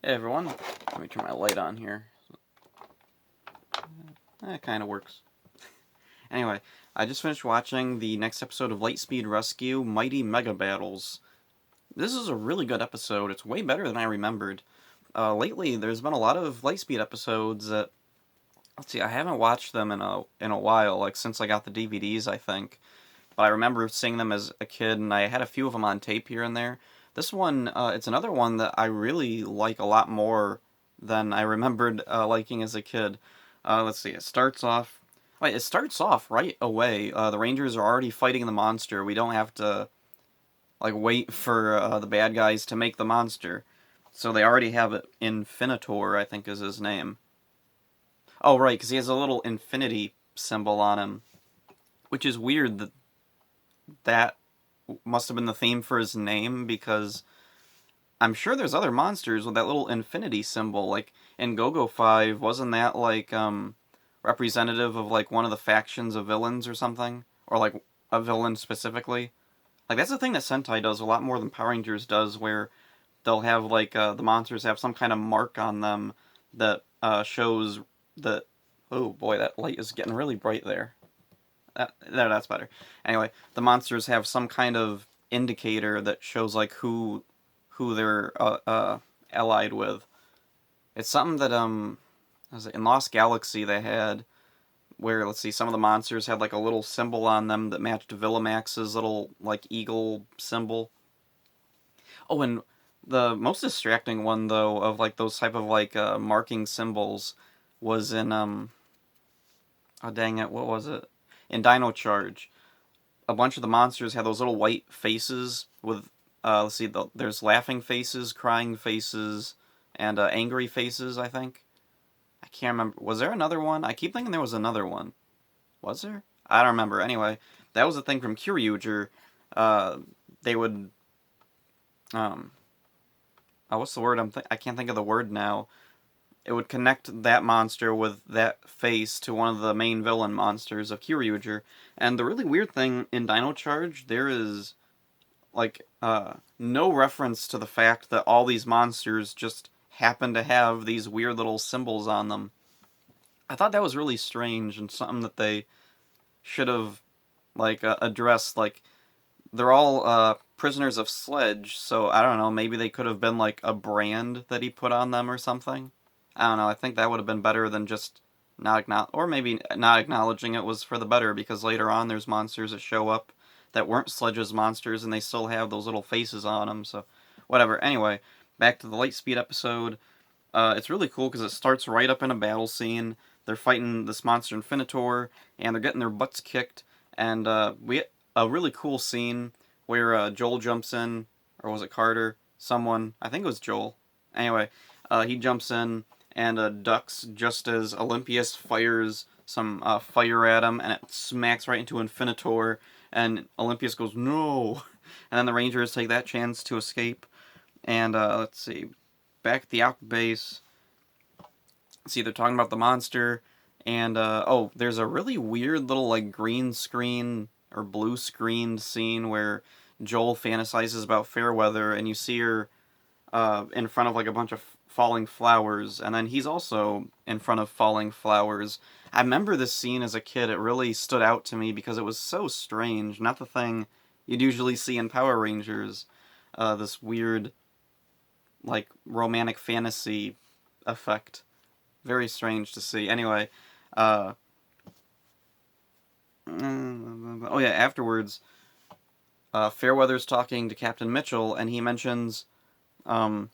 Hey everyone, let me turn my light on here. That kind of works. Anyway, I just finished watching the next episode of Lightspeed Rescue Mighty Mega Battles. This is a really good episode. It's way better than I remembered. Lately, there's been a lot of Lightspeed episodes that, let's see, I haven't watched them in a while, like since I got the DVDs, I think. But I remember seeing them as a kid, and I had a few of them on tape here and there. This one, it's another one that I really like a lot more than I remembered liking as a kid. Let's see. It starts off right away. The Rangers are already fighting the monster. We don't have to like wait for the bad guys to make the monster. So they already have it. Infinitor, I think, is his name. Oh, right, because he has a little infinity symbol on him, which is weird that must have been the theme for his name because I'm sure there's other monsters with that little infinity symbol. Like in Go-Go 5, wasn't that like representative of like one of the factions of villains or something? Or like a villain specifically? Like that's the thing that Sentai does a lot more than Power Rangers does, where they'll have like the monsters have some kind of mark on them that shows that. Oh boy, that light is getting really bright there. That's better. Anyway, the monsters have some kind of indicator that shows like who they're allied with. It's something that was it, in Lost Galaxy they had where let's see some of the monsters had like a little symbol on them that matched Villamax's little like eagle symbol. Oh, and the most distracting one though of like those type of like marking symbols was in oh dang it, what was it? In Dino Charge, a bunch of the monsters had those little white faces with let's see, there's laughing faces, crying faces, and angry faces. I think I can't remember. Was there another one? I keep thinking there was another one. Was there? I don't remember. Anyway, that was the thing from Kyryuger. Uh, they would what's the word? I can't think of the word now. It would connect that monster with that face to one of the main villain monsters of Kyryuger. And the really weird thing in Dino Charge, there is like no reference to the fact that all these monsters just happen to have these weird little symbols on them. I thought that was really strange and something that they should have like addressed. Like they're all prisoners of Sledge, so I don't know. Maybe they could have been like a brand that he put on them or something. I don't know. I think that would have been better than just not acknowledge, or maybe not acknowledging it was for the better because later on there's monsters that show up that weren't Sledge's monsters and they still have those little faces on them. So whatever. Anyway, back to the Lightspeed episode. It's really cool because it starts right up in a battle scene. They're fighting this monster Infinitor, and they're getting their butts kicked. And we get a really cool scene where Joel jumps in, or was it Carter? Someone, I think it was Joel. Anyway, he jumps in and ducks just as Olympius fires some fire at him, and it smacks right into Infinitor. And Olympius goes, no! And then the Rangers take that chance to escape. And let's see, back at the Alp base, see they're talking about the monster, and oh, there's a really weird little like green screen or blue screened scene where Joel fantasizes about Fairweather, and you see her in front of like a bunch of falling flowers, and then he's also in front of falling flowers. I remember this scene as a kid. It really stood out to me because it was so strange. Not the thing you'd usually see in Power Rangers. This weird like romantic fantasy effect. Very strange to see. Anyway, uh, oh yeah, afterwards, Fairweather's talking to Captain Mitchell, and he mentions um,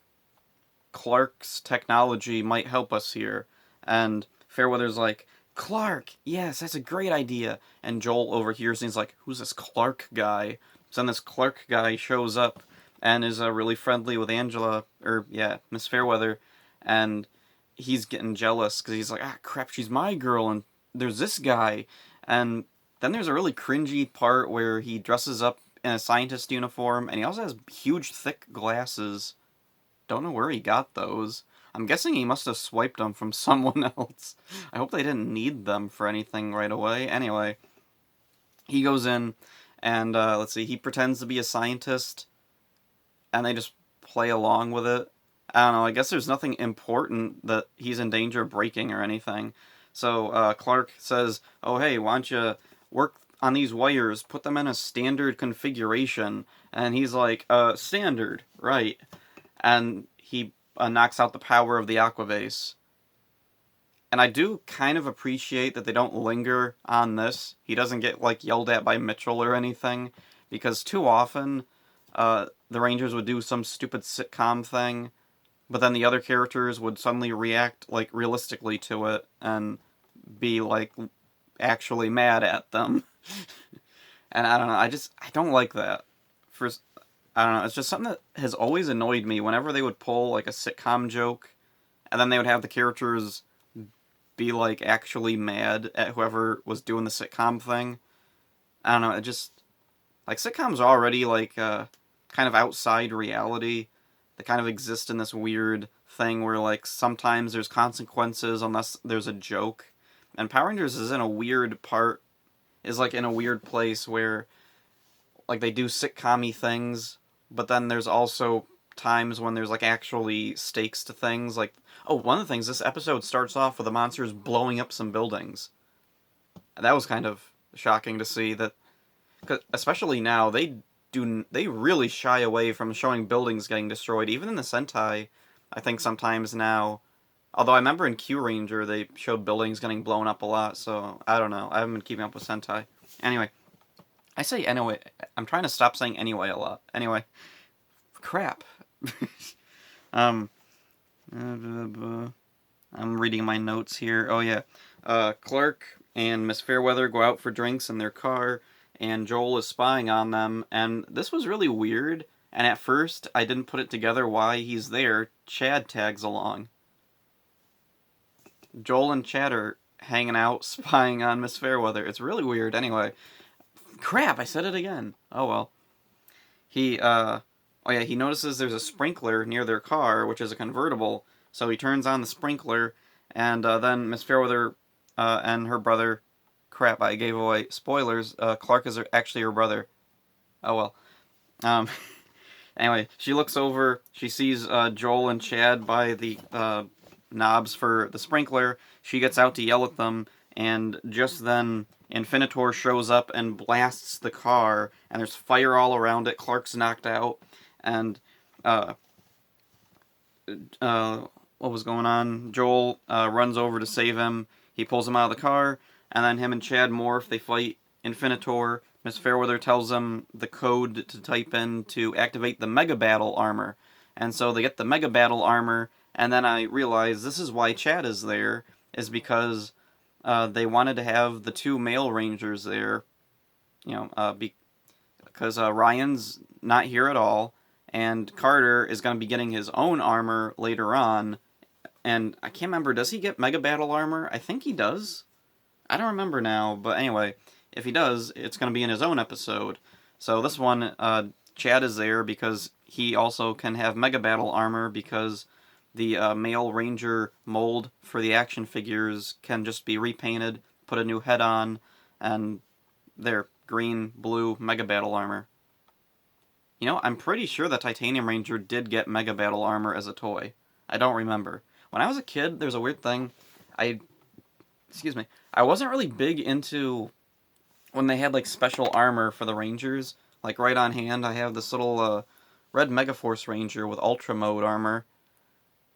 Clark's technology might help us here. And Fairweather's like, Clark, yes, that's a great idea. And Joel overhears and he's like, who's this Clark guy? So then this Clark guy shows up and is really friendly with Angela, or yeah, Miss Fairweather, and he's getting jealous because he's like, ah, crap, she's my girl, and there's this guy. And then there's a really cringy part where he dresses up in a scientist uniform, and he also has huge, thick glasses. Don't know where he got those. I'm guessing he must have swiped them from someone else. I hope they didn't need them for anything right away. Anyway, he goes in and let's see, he pretends to be a scientist and they just play along with it. I don't know, I guess there's nothing important that he's in danger of breaking or anything. So Clark says, oh hey, why don't you work on these wires, put them in a standard configuration. And he's like, standard, right. And he knocks out the power of the Aquabase. And I do kind of appreciate that they don't linger on this. He doesn't get like yelled at by Mitchell or anything, because too often the Rangers would do some stupid sitcom thing, but then the other characters would suddenly react like realistically to it and be like actually mad at them. And I don't know, I don't like that. For I don't know, it's just something that has always annoyed me whenever they would pull like a sitcom joke and then they would have the characters be like actually mad at whoever was doing the sitcom thing. I don't know, it just like sitcoms are already like kind of outside reality. They kind of exist in this weird thing where like sometimes there's consequences unless there's a joke. And Power Rangers is in a weird part is like in a weird place where like they do sitcom-y things, but then there's also times when there's like actually stakes to things. Like, oh, one of the things, this episode starts off with the monsters blowing up some buildings. And that was kind of shocking to see that, 'cause especially now they really shy away from showing buildings getting destroyed. Even in the Sentai, I think sometimes now. Although I remember in Q Ranger they showed buildings getting blown up a lot, so I don't know. I haven't been keeping up with Sentai. Anyway, I say anyway. I'm trying to stop saying anyway a lot. Anyway, crap. um, I'm reading my notes here. Oh yeah, Clark and Miss Fairweather go out for drinks in their car, and Joel is spying on them. And this was really weird. And at first, I didn't put it together why he's there. Chad tags along. Joel and Chad are hanging out, spying on Miss Fairweather. It's really weird. Anyway, crap! I said it again. Oh well. He oh yeah, he notices there's a sprinkler near their car, which is a convertible. So he turns on the sprinkler, and then Miss Fairweather and her brother. Crap! I gave away spoilers. Clark is actually her brother. Oh well. Um. Anyway, she looks over. She sees Joel and Chad by the knobs for the sprinkler. She gets out to yell at them, and just then Infinitor shows up and blasts the car, and there's fire all around it. Clark's knocked out, and what was going on? Joel runs over to save him. He pulls him out of the car, and then him and Chad morph. They fight Infinitor. Miss Fairweather tells them the code to type in to activate the Mega Battle armor. And so they get the Mega Battle armor, and then I realize this is why Chad is there, is because they wanted to have the two male Rangers there, because Ryan's not here at all, and Carter is going to be getting his own armor later on. And I can't remember, does he get Mega Battle armor? I think he does. I don't remember now, but anyway, if he does, it's going to be in his own episode. So this one, Chad is there because he also can have Mega Battle armor because the male Ranger mold for the action figures can just be repainted, put a new head on, and they're green, blue Mega Battle armor. You know, I'm pretty sure the Titanium Ranger did get Mega Battle armor as a toy. I don't remember. When I was a kid, there's a weird thing. I wasn't really big into when they had like special armor for the Rangers. Like right on hand, I have this little red Megaforce Ranger with Ultra Mode armor.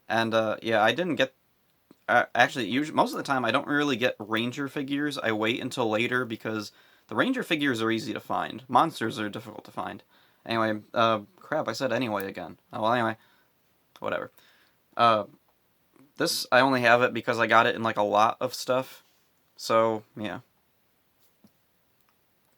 And yeah, I didn't get. Actually, usually, most of the time, I don't really get Ranger figures. I wait until later because the Ranger figures are easy to find. Monsters are difficult to find. Anyway, crap, I said anyway again. Oh, well, anyway. Whatever. This, I only have it because I got it in like a lot of stuff. So, yeah.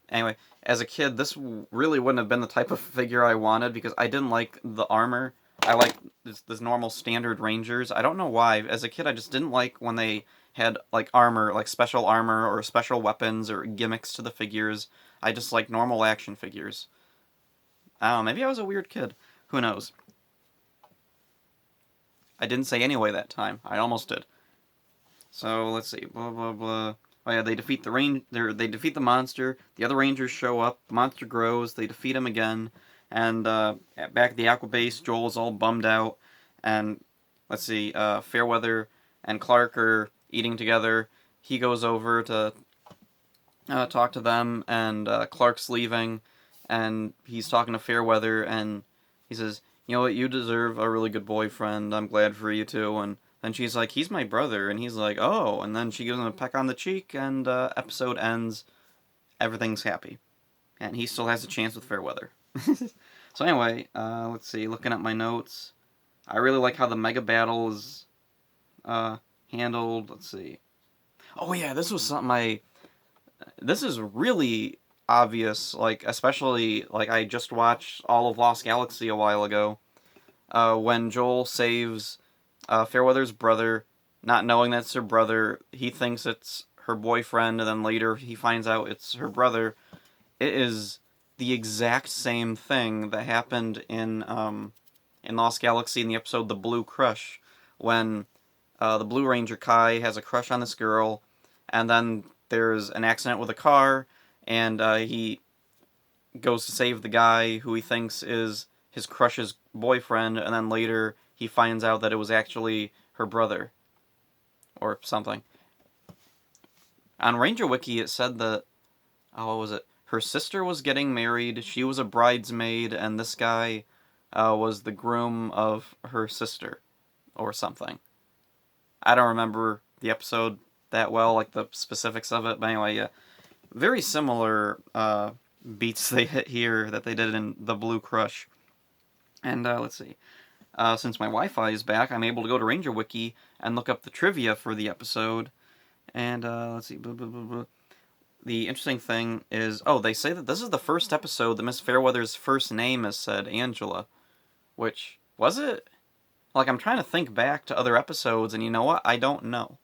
Anyway, as a kid, this really wouldn't have been the type of figure I wanted because I didn't like the armor. I like this normal standard Rangers. I don't know why. As a kid, I just didn't like when they had like armor, like special armor or special weapons or gimmicks to the figures. I just like normal action figures. I don't know, maybe I was a weird kid. Who knows? I didn't say anyway that time. I almost did. So let's see. Blah blah blah. Oh yeah, they defeat They defeat the monster. The other Rangers show up. The monster grows. They defeat him again. And back at the Aqua Base, Joel is all bummed out. and let's see, Fairweather and Clark are eating together. He goes over to talk to them, and Clark's leaving, and he's talking to Fairweather, and he says, "You know what? You deserve a really good boyfriend. I'm glad for you too." And then she's like, "He's my brother," and he's like, "Oh," and then she gives him a peck on the cheek, and episode ends. Everything's happy, and he still has a chance with Fairweather. So anyway, let's see. Looking at my notes, I really like how the mega battle is handled. Let's see. Oh yeah, this was something I. This is really obvious. Like especially like I just watched all of Lost Galaxy a while ago. When Joel saves Fairweather's brother, not knowing that's her brother, he thinks it's her boyfriend, and then later he finds out it's her brother. It is the exact same thing that happened in Lost Galaxy in the episode The Blue Crush, when the Blue Ranger Kai has a crush on this girl, and then there's an accident with a car, and he goes to save the guy who he thinks is his crush's boyfriend, and then later he finds out that it was actually her brother, or something. On Ranger Wiki, it said that, oh, what was it? Her sister was getting married, she was a bridesmaid, and this guy was the groom of her sister, or something. I don't remember the episode that well, like the specifics of it, but anyway, yeah. Very similar beats they hit here that they did in The Blue Crush. And let's see. Since my Wi-Fi is back, I'm able to go to Ranger Wiki and look up the trivia for the episode. And let's see. Blah, blah, blah, blah. The interesting thing is, oh, they say that this is the first episode that Miss Fairweather's first name is said, Angela. Which, was it? Like, I'm trying to think back to other episodes, and you know what? I don't know.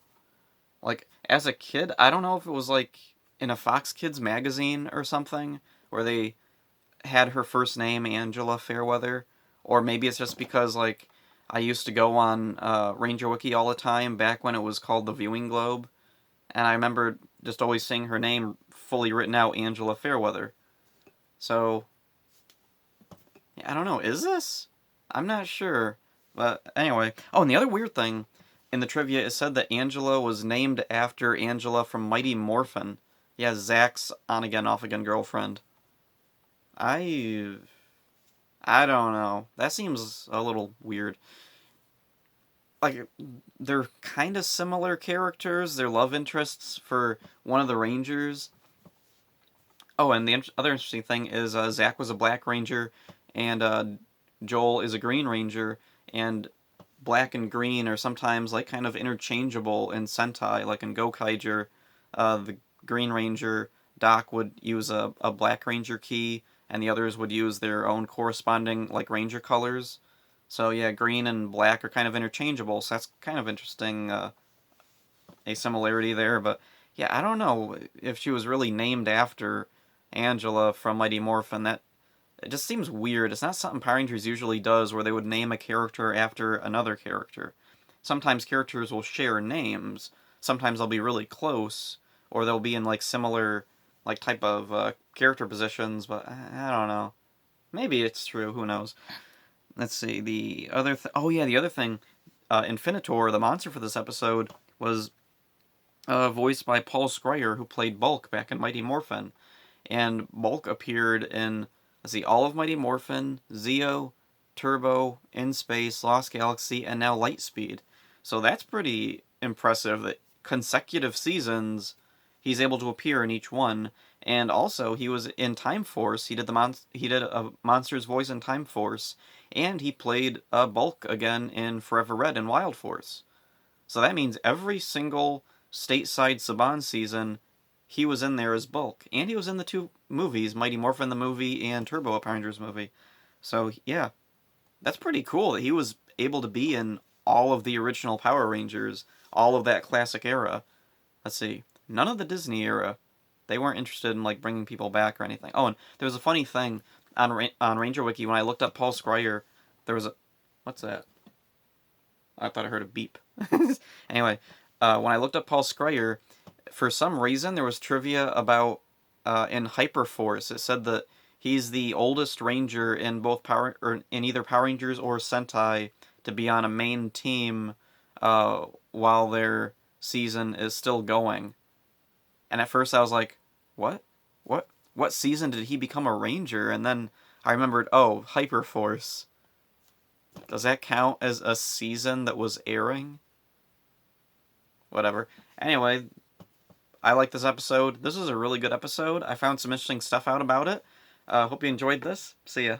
Like, as a kid, I don't know if it was, like, in a Fox Kids magazine or something, where they had her first name, Angela Fairweather. Or maybe it's just because, like, I used to go on Ranger Wiki all the time back when it was called the Viewing Globe. And I remember just always seeing her name fully written out, Angela Fairweather. So, yeah, I don't know, is this? I'm not sure. But anyway. Oh, and the other weird thing in the trivia is said that Angela was named after Angela from Mighty Morphin. Yeah, Zach's on-again, off-again girlfriend. I don't know. That seems a little weird. Like, they're kind of similar characters. They're love interests for one of the Rangers. Oh, and the other interesting thing is Zach was a Black Ranger, and Joel is a Green Ranger, and black and green are sometimes like kind of interchangeable in Sentai, like in Gokaiger. The Green Ranger, Doc, would use a Black Ranger ki, and the others would use their own corresponding like Ranger colors. So yeah, green and black are kind of interchangeable, so that's kind of interesting, a similarity there. But yeah, I don't know if she was really named after Angela from Mighty Morphin. That it just seems weird. It's not something Power Rangers usually does, where they would name a character after another character. Sometimes characters will share names. Sometimes they'll be really close, or they'll be in like similar like type of character positions. But I don't know. Maybe it's true. Who knows? Let's see. The other oh yeah, the other thing. Infinitor, the monster for this episode, was voiced by Paul Scryer, who played Bulk back in Mighty Morphin. And Bulk appeared in, let's see, all of Mighty Morphin, Zeo, Turbo, In Space, Lost Galaxy, and now Lightspeed. So that's pretty impressive that consecutive seasons he's able to appear in each one. And also, he was in Time Force. He did a monster's voice in Time Force, and he played Bulk again in Forever Red and Wild Force. So that means every single stateside Saban season, he was in there as Bulk. And he was in the two movies, Mighty Morphin the movie and Turbo, a Power Rangers movie. So, yeah, that's pretty cool that he was able to be in all of the original Power Rangers, all of that classic era. Let's see, none of the Disney era. They weren't interested in, like, bringing people back or anything. Oh, and there was a funny thing on Ranger Wiki. When I looked up Paul Scryer, there was a... What's that? I thought I heard a beep. Anyway, when I looked up Paul Scryer, for some reason there was trivia about in Hyperforce. It said that he's the oldest Ranger in both in either Power Rangers or Sentai to be on a main team while their season is still going. And at first I was like, what? What season did he become a ranger? And then I remembered, oh, Hyperforce. Does that count as a season that was airing? Whatever. Anyway, I like this episode. This is a really good episode. I found some interesting stuff out about it. Hope you enjoyed this. See ya.